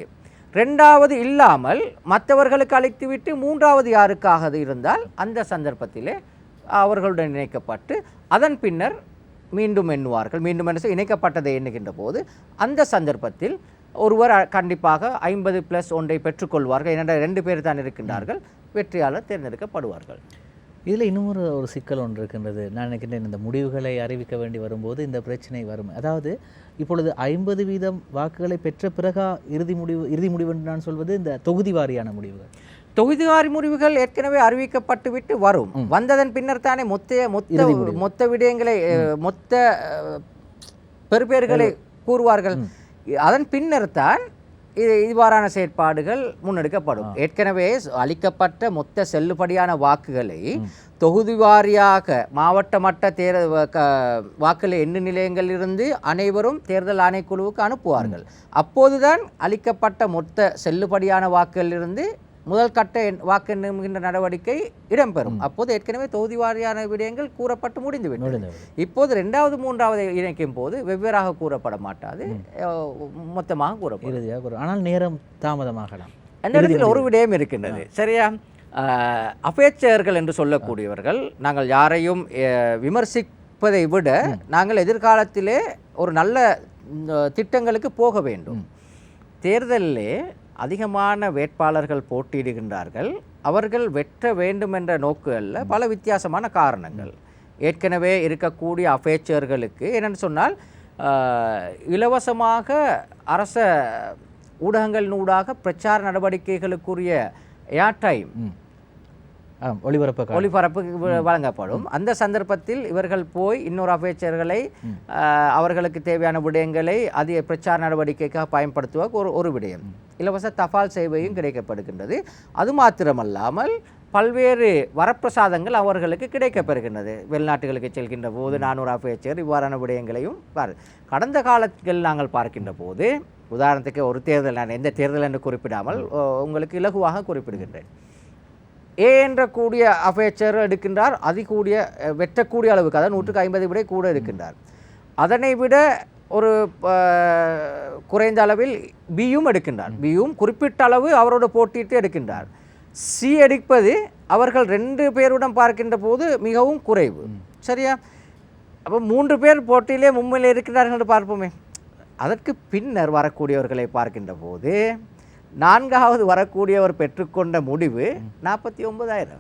2வது இல்லாமல் மற்றவர்களுக்கு அளித்துவிட்டு 3வது யாருக்காக இருந்தால் அந்த சந்தர்ப்பத்திலே அவர்களுடன் இணைக்கப்பட்டு அதன் பின்னர் மீண்டும் எண்ணுவார்கள். மீண்டும் என்ன இணைக்கப்பட்டதை எண்ணுகின்ற போது அந்த சந்தர்ப்பத்தில் ஒருவர் கண்டிப்பாக 50+1 பெற்றுக்கொள்வார்கள். ஏனென்றால் 2 பேர் தான் இருக்கின்றார்கள், வெற்றியாளர் தேர்ந்தெடுக்கப்படுவார்கள். இதில் இன்னும் ஒரு சிக்கல் ஒன்று இருக்கின்றது. நான் நினைக்கின்றேன், இந்த முடிவுகளை அறிவிக்க வேண்டி வரும்போது இந்த பிரச்சனை வரும். அதாவது இப்பொழுது 50% வாக்குகளை பெற்ற பிறகா இறுதி முடிவு என்று நான் சொல்வது இந்த தொகுதி வாரியான முடிவுகள். தொகுதி வாரி முடிவுகள் ஏற்கனவே அறிவிக்கப்பட்டு விட்டு வரும். வந்ததன் பின்னர் தானே மொத்த விடயங்களை மொத்த பெறுபேறுகளை கூறுவார்கள். அதன் பின்னர் தான் இவ்வாறான செயற்பாடுகள் முன்னெடுக்கப்படும். ஏற்கனவே அளிக்கப்பட்ட மொத்த செல்லுபடியான வாக்குகளை தொகுதி வாரியாக மாவட்ட மட்ட வாக்குகளை எண்ணு நிலையங்களிலிருந்து அனைவரும் தேர்தல் ஆணைக்குழுவுக்கு அனுப்புவார்கள். அப்போதுதான் அளிக்கப்பட்ட மொத்த செல்லுபடியான வாக்குகளிலிருந்து முதல் கட்ட வாக்கு எண்ணுகின்ற நடவடிக்கை இடம்பெறும். அப்போது ஏற்கனவே தொகுதி வாரியான விடயங்கள் கூறப்பட்டு முடிந்துவிட்டது. இப்போது 2வது 3வது இணைக்கும் போது வெவ்வேறாக கூறப்பட மாட்டாது, மொத்தமாக கூறப்படும். ஆனால் நேரம் தாமதமாகலாம். அந்த இடத்தில் ஒரு விடயம் இருக்கின்றது, சரியா? அபேட்சகர்கள் என்று சொல்லக்கூடியவர்கள் நாங்கள் யாரையும் விமர்சிப்பதை விட நாங்கள் எதிர்காலத்திலே ஒரு நல்ல திட்டங்களுக்கு போக வேண்டும். தேர்தலிலே அதிகமான வேட்பாளர்கள் போட்டியிடுகின்றார்கள். அவர்கள் வெற்ற வேண்டும் என்ற நோக்குகளில் பல வித்தியாசமான காரணங்கள். ஏற்கனவே இருக்கக்கூடிய அபேச்சர்களுக்கு என்னென்னு சொன்னால் இலவசமாக அரச ஊடகங்களினூடாக பிரச்சார நடவடிக்கைகளுக்குரிய ஏர் டைம் ஒளிபரப்பு வழங்கப்படும். அந்த சந்தர்ப்பத்தில் இவர்கள் போய் இன்னொரு அபேச்சர்களை அவர்களுக்கு தேவையான விடயங்களை அதிக பிரச்சார நடவடிக்கைக்காக பயன்படுத்துவ ஒரு விடயம். இலவச தபால் சேவையும் கிடைக்கப்படுகின்றது. அது மாத்திரமல்லாமல் பல்வேறு வரப்பிரசாதங்கள் அவர்களுக்கு கிடைக்கப்பெறுகின்றது. வெளிநாட்டுகளுக்கு செல்கின்ற போது 400 அபேச்சர் இவ்வாறான விடயங்களையும் கடந்த காலத்தில் நாங்கள் பார்க்கின்ற போது, உதாரணத்துக்கு ஒரு தேர்தல், நான் எந்த தேர்தல் என்று குறிப்பிடாமல் உங்களுக்கு இலகுவாக குறிப்பிடுகின்றேன். ஏ என்ற கூடிய அபேச்சர் எடுக்கின்றார், அதிகூடிய வெற்றக்கூடிய அளவுக்கு, அதாவது 150 விட கூட இருக்கின்றார். அதனை விட ஒரு குறைந்த அளவில் பியும் எடுக்கின்றார். பியும் குறிப்பிட்ட அளவு அவரோட போட்டியிட்டு எடுக்கின்றார். சி எடுப்பது அவர்கள் 2 பேருடன் பார்க்கின்ற போது மிகவும் குறைவு. சரியா? அப்போ 3 பேர் போட்டியிலே மும்மையில் இருக்கிறார்கள் என்று பார்ப்போமே. அதற்கு பின்னர் வரக்கூடியவர்களை பார்க்கின்ற போது 4வது வரக்கூடியவர் பெற்றுக்கொண்ட முடிவு 49,000.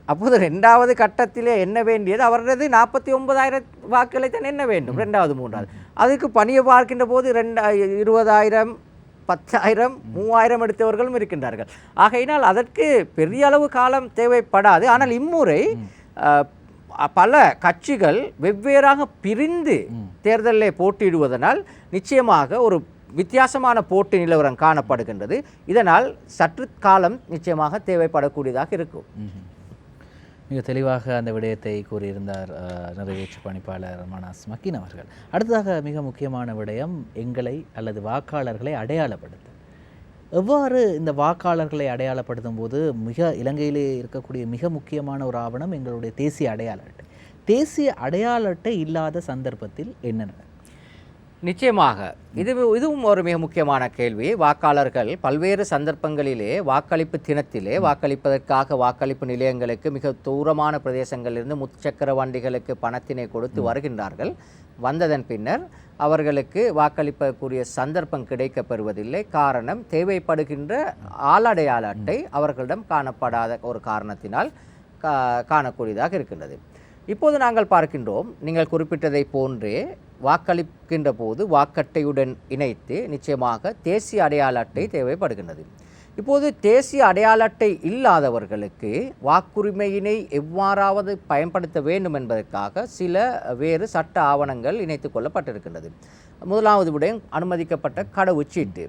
அப்போது 2வது கட்டத்திலே என்ன வேண்டியது, அவரது 49,000 வாக்குகளை தான் என்ன வேண்டும் 2வது 3வது. அதுக்கு பணியை பார்க்கின்ற போது 20,000, 10,000, 3,000 எடுத்தவர்களும் இருக்கின்றார்கள். ஆகையினால் அதற்கு பெரிய அளவு காலம் தேவைப்படாது. ஆனால் இம்முறை பல கட்சிகள் வெவ்வேறாக பிரிந்து தேர்தலில் போட்டியிடுவதனால் நிச்சயமாக ஒரு வித்தியாசமான போட்டி நிலவரம் காணப்படுகின்றது. இதனால் சற்று காலம் நிச்சயமாக தேவைப்படக்கூடியதாக இருக்கும். மிக தெளிவாக அந்த விடயத்தை கூறியிருந்தார் நிறைவேற்று பணிப்பாளர் மனாஸ் மக்கீன் அவர்கள். அடுத்ததாக மிக முக்கியமான விடயம் எங்களை அல்லது வாக்காளர்களை அடையாளப்படுத்த. எவ்வாறு இந்த வாக்காளர்களை அடையாளப்படுத்தும் போது இலங்கையிலே இருக்கக்கூடிய மிக முக்கியமான ஒரு ஆவணம் எங்களுடைய தேசிய அடையாள அட்டை. தேசிய அடையாள அட்டை இல்லாத சந்தர்ப்பத்தில் என்ன நடக்கும்? நிச்சயமாக இதுவும் ஒரு மிக முக்கியமான கேள்வி. வாக்காளர்கள் பல்வேறு சந்தர்ப்பங்களிலே வாக்களிப்பு தினத்திலே வாக்களிப்பதற்காக வாக்களிப்பு நிலையங்களுக்கு மிக தூரமான பிரதேசங்களிலிருந்து முச்சக்கர வண்டிகளுக்கு பணத்தினை கொடுத்து வருகின்றார்கள். வந்ததன் பின்னர் அவர்களுக்கு வாக்களிப்பக்கூடிய சந்தர்ப்பம் கிடைக்கப்பெறுவதில்லை. காரணம், தேவைப்படுகின்ற ஆளடையாள அட்டை அவர்களிடம் காணப்படாத ஒரு காரணத்தினால் காணக்கூடியதாக இருக்கின்றது. இப்போது நாங்கள் பார்க்கின்றோம், நீங்கள் குறிப்பிட்டதை போன்றே வாக்களிக்கின்ற போது வாக்கட்டையுடன் இணைத்து நிச்சயமாக தேசிய அடையாள அட்டை தேவைப்படுகின்றது. இப்போது தேசிய அடையாள அட்டை இல்லாதவர்களுக்கு வாக்குரிமையினை எவ்வாறாவது பயன்படுத்த வேண்டும் என்பதற்காக சில வேறு சட்ட ஆவணங்கள் இணைத்து கொள்ளப்பட்டிருக்கின்றது. முதலாவது விடயம் அனுமதிக்கப்பட்ட கடவுச்சீட்டு,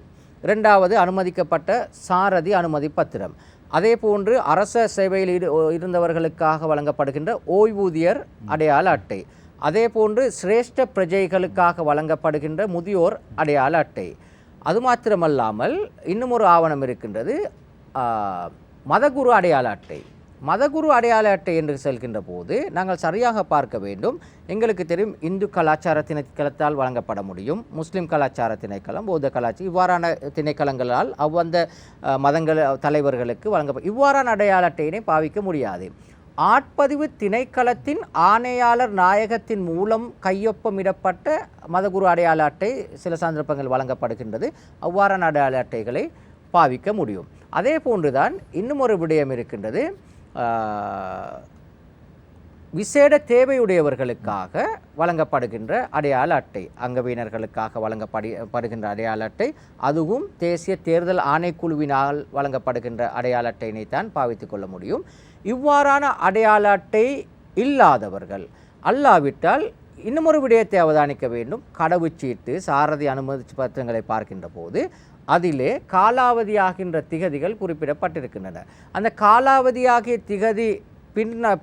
2வது அனுமதிக்கப்பட்ட சாரதி அனுமதி பத்திரம், அதே போன்று அரச சேவையில் இருந்தவர்களுக்காக வழங்கப்படுகின்ற ஓய்வூதியர் அடையாள அட்டை, அதே போன்று சிரேஷ்ட பிரஜைகளுக்காக வழங்கப்படுகின்ற முதியோர் அடையாள அட்டை. அது மாத்திரமல்லாமல் இன்னும் ஒரு ஆவணம் இருக்கின்றது, மதகுரு அடையாள அட்டை. மதகுரு அடையாள அட்டை என்று செல்கின்ற போது நாங்கள் சரியாக பார்க்க வேண்டும். எங்களுக்கு தெரியும், இந்து கலாச்சார திணைக்களத்தால் வழங்கப்பட முடியும், முஸ்லீம் கலாச்சார திணைக்களம், பௌத்த கலாச்சாரம், இவ்வாறான திணைக்களங்களால் அவ்வந்த மதங்கள் தலைவர்களுக்கு வழங்கப்படும் இவ்வாறான அடையாள அட்டையினை பாவிக்க முடியாது. ஆட்பதிவு திணைக்களத்தின் ஆணையாளர் நாயகத்தின் மூலம் கையொப்பமிடப்பட்ட மதகுரு அடையாள அட்டை சில சந்தர்ப்பங்கள் வழங்கப்படுகின்றது. அவ்வாறான அடையாள அட்டைகளை பாவிக்க முடியும். அதே போன்றுதான் இன்னும் ஒரு விடயம் இருக்கின்றது, விசேட தேவையுடையவர்களுக்காக வழங்கப்படுகின்ற அடையாள அட்டை, அங்கவீனர்களுக்காக வழங்கப்படுகின்ற அடையாள அட்டை, அதுவும் தேசிய தேர்தல் ஆணைக்குழுவினால் வழங்கப்படுகின்ற அடையாள அட்டையினைத்தான் பாவித்து கொள்ள முடியும். இவ்வாறான அடையாள அட்டை இல்லாதவர்கள் அல்லாவிட்டால் இன்னும் ஒரு விடயத்தை அவதானிக்க வேண்டும். கடவுச்சீட்டு, சாரதி அனுமதி பத்திரங்களை பார்க்கின்ற போது அதிலே காலாவதியாகின்ற திகதிகள் குறிப்பிடப்பட்டிருக்கின்றன. அந்த காலாவதியாகிய திகதி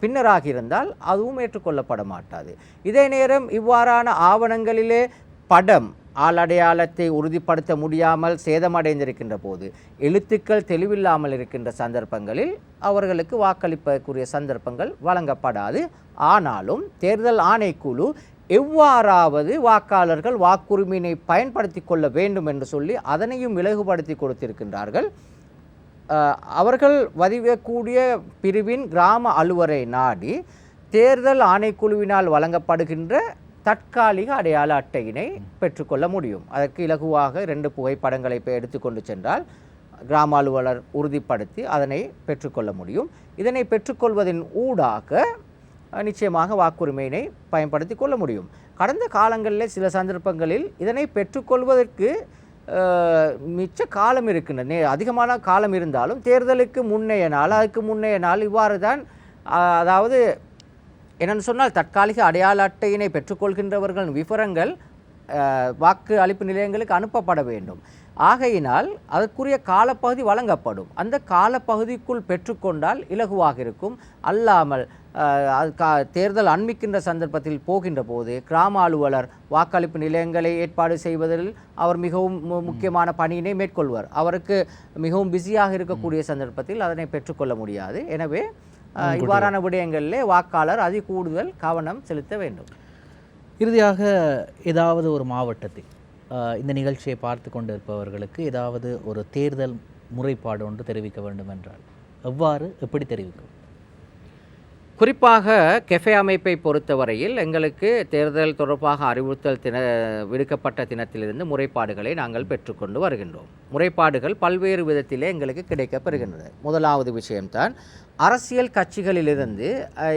பின்னராக இருந்தால் அதுவும் ஏற்றுக்கொள்ளப்பட மாட்டாது. இதே நேரம் இவ்வாறான ஆவணங்களிலே படம் ஆளடையாளத்தை உறுதிப்படுத்த முடியாமல் சேதமடைந்திருக்கின்ற போது, எழுத்துக்கள் தெளிவில்லாமல் இருக்கின்ற சந்தர்ப்பங்களில் அவர்களுக்கு வாக்களிப்பதற்குரிய சந்தர்ப்பங்கள் வழங்கப்படாது. ஆனாலும் தேர்தல் ஆணைக்குழு எவ்வாறாவது வாக்காளர்கள் வாக்குரிமையினை பயன்படுத்தி கொள்ள வேண்டும் என்று சொல்லி அதனையும் இலகுபடுத்தி கொடுத்திருக்கின்றார்கள். அவர்கள் வதிக்கக்கூடிய பிரிவின் கிராம அலுவலரை நாடி தேர்தல் ஆணைக்குழுவினால் வழங்கப்படுகின்ற தற்காலிக அடையாள அட்டையினை பெற்றுக்கொள்ள முடியும். அதற்கு இலகுவாக 2 புகைப்படங்களை எடுத்துக்கொண்டு சென்றால் கிராம அலுவலர் உறுதிப்படுத்தி அதனை பெற்றுக்கொள்ள முடியும். இதனை பெற்றுக்கொள்வதன் ஊடாக நிச்சயமாக வாக்குரிமையினை பயன்படுத்தி கொள்ள முடியும். கடந்த காலங்களில் சில சந்தர்ப்பங்களில் இதனை பெற்றுக்கொள்வதற்கு மிச்ச காலம் இருக்கின்றன, அதிகமான காலம் இருந்தாலும் தேர்தலுக்கு முன்னைய நாள் அதுக்கு முன்னைய நாள் இவ்வாறு தான். அதாவது என்னென்னு சொன்னால் தற்காலிக அடையாள அட்டையினை பெற்றுக்கொள்கின்றவர்களின் விவரங்கள் வாக்கு அளிப்பு நிலையங்களுக்கு அனுப்பப்பட வேண்டும். ஆகையினால் அதற்குரிய காலப்பகுதி வழங்கப்படும். அந்த காலப்பகுதிக்குள் பெற்றுக்கொண்டால் இலகுவாக இருக்கும். அல்லாமல் தேர்தல் அண்மிக்கின்ற சந்தர்ப்பத்தில் போகின்ற போது கிராம அலுவலர் வாக்களிப்பு நிலையங்களை ஏற்பாடு செய்வதில் அவர் மிகவும் முக்கியமான பணியினை மேற்கொள்வார். அவருக்கு மிகவும் பிஸியாக இருக்கக்கூடிய சந்தர்ப்பத்தில் அதனை பெற்றுக்கொள்ள முடியாது. எனவே இவ்வாறான விடயங்களிலே வாக்காளர் கூடுதல் கவனம் செலுத்த வேண்டும். இறுதியாக ஏதாவது ஒரு மாவட்டத்தில் இந்த நிகழ்ச்சியை பார்த்து கொண்டிருப்பவர்களுக்கு ஏதாவது ஒரு தேர்தல் முறைப்பாடு ஒன்று தெரிவிக்க வேண்டும் என்றால் எப்படி தெரிவிக்கும்? குறிப்பாக கெஃபே அமைப்பை பொறுத்தவரையில் எங்களுக்கு தேர்தல் தொடர்பாக அறிவுறுத்தல் விடுக்கப்பட்ட தினத்திலிருந்து முறைப்பாடுகளை நாங்கள் பெற்றுக்கொண்டு வருகின்றோம். முறைப்பாடுகள் பல்வேறு விதத்திலே எங்களுக்கு கிடைக்கப்பெறுகின்றன. முதலாவது விஷயம்தான் அரசியல் கட்சிகளிலிருந்து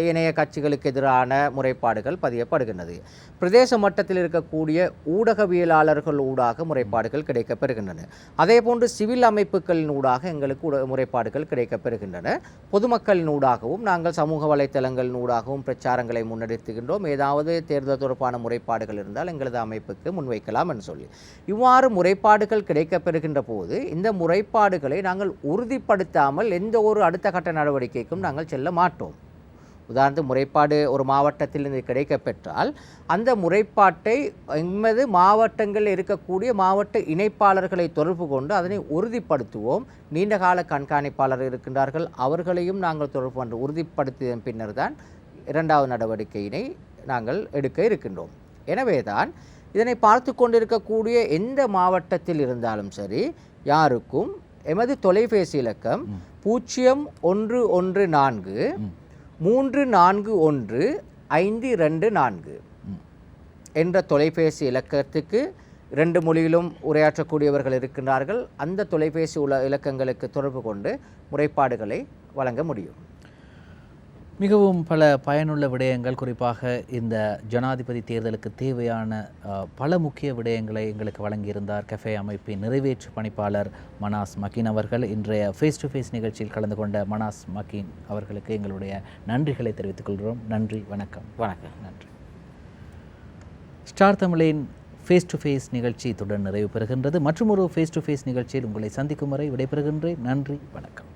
இணைய கட்சிகளுக்கு எதிரான முறைப்பாடுகள் பதியப்படுகின்றது. பிரதேச மட்டத்தில் இருக்கக்கூடிய ஊடகவியலாளர்கள் ஊடாக முறைப்பாடுகள் கிடைக்கப்பெறுகின்றன. அதே போன்று சிவில் அமைப்புகளின் ஊடாக எங்களுக்கு முறைப்பாடுகள் கிடைக்கப்பெறுகின்றன. பொதுமக்களின் ஊடாகவும் நாங்கள் சமூக வலைத்தளங்களின் ஊடாகவும் பிரச்சாரங்களை முன்னெடுத்துகின்றோம். ஏதாவது தேர்தல் தொடர்பான முறைப்பாடுகள் இருந்தால் எங்களது அமைப்புக்கு முன்வைக்கலாம் என்று சொல்லி இவ்வாறு முறைப்பாடுகள் கிடைக்கப்பெறுகின்ற போது இந்த முறைப்பாடுகளை நாங்கள் உறுதிப்படுத்தாமல் எந்த ஒரு அடுத்த கட்ட நடவடிக்கைக்கும் நாங்கள் செல்ல மாட்டோம். உதாரணத்துக்கு முறைப்பாடு ஒரு மாவட்டத்திலிருந்து கிடைக்கப்பெற்றால் அந்த முறைப்பாட்டை எமது மாவட்டங்களில் இருக்கக்கூடிய மாவட்ட இணைப்பாளர்களை தொடர்பு கொண்டு அதனை உறுதிப்படுத்துவோம். நீண்டகால கண்காணிப்பாளர் இருக்கின்றார்கள், அவர்களையும் நாங்கள் தொடர்பு கொண்டு உறுதிப்படுத்திய பின்னர் தான் 2வது நடவடிக்கையினை நாங்கள் எடுக்க இருக்கின்றோம். எனவே தான் இதனை பார்த்து கொண்டிருக்கக்கூடிய எந்த மாவட்டத்தில் இருந்தாலும் சரி யாருக்கும் எமது தொலைபேசி இலக்கம் 0114 341 524 என்ற தொலைபேசி இலக்கத்துக்கு 2 மொழியிலும் உரையாற்றக்கூடியவர்கள் இருக்கின்றார்கள். அந்த தொலைபேசி இலக்கங்களுக்கு தொடர்பு கொண்டு முறைப்பாடுகளை வழங்க முடியும். மிகவும் பல பயனுள்ள விடயங்கள், குறிப்பாக இந்த ஜனாதிபதி தேர்தலுக்கு தேவையான பல முக்கிய விடயங்களை எங்களுக்கு வழங்கியிருந்தார் கஃபே அமைப்பின் நிறைவேற்று பணிப்பாளர் மனாஸ் மக்கீன் அவர்கள். இன்றைய ஃபேஸ் டு ஃபேஸ் நிகழ்ச்சியில் கலந்து கொண்ட மனாஸ் மக்கீன் அவர்களுக்கு எங்களுடைய நன்றிகளை தெரிவித்துக் கொள்கிறோம். நன்றி, வணக்கம். வணக்கம், நன்றி. ஸ்டார் தமிழின் ஃபேஸ் டு ஃபேஸ் நிகழ்ச்சி இத்துடன் நிறைவு பெறுகின்றது. மற்றும் ஒரு ஃபேஸ் டு ஃபேஸ் நிகழ்ச்சியில் உங்களை சந்திக்கும் வரை விடைபெறுகின்றேன். நன்றி, வணக்கம்.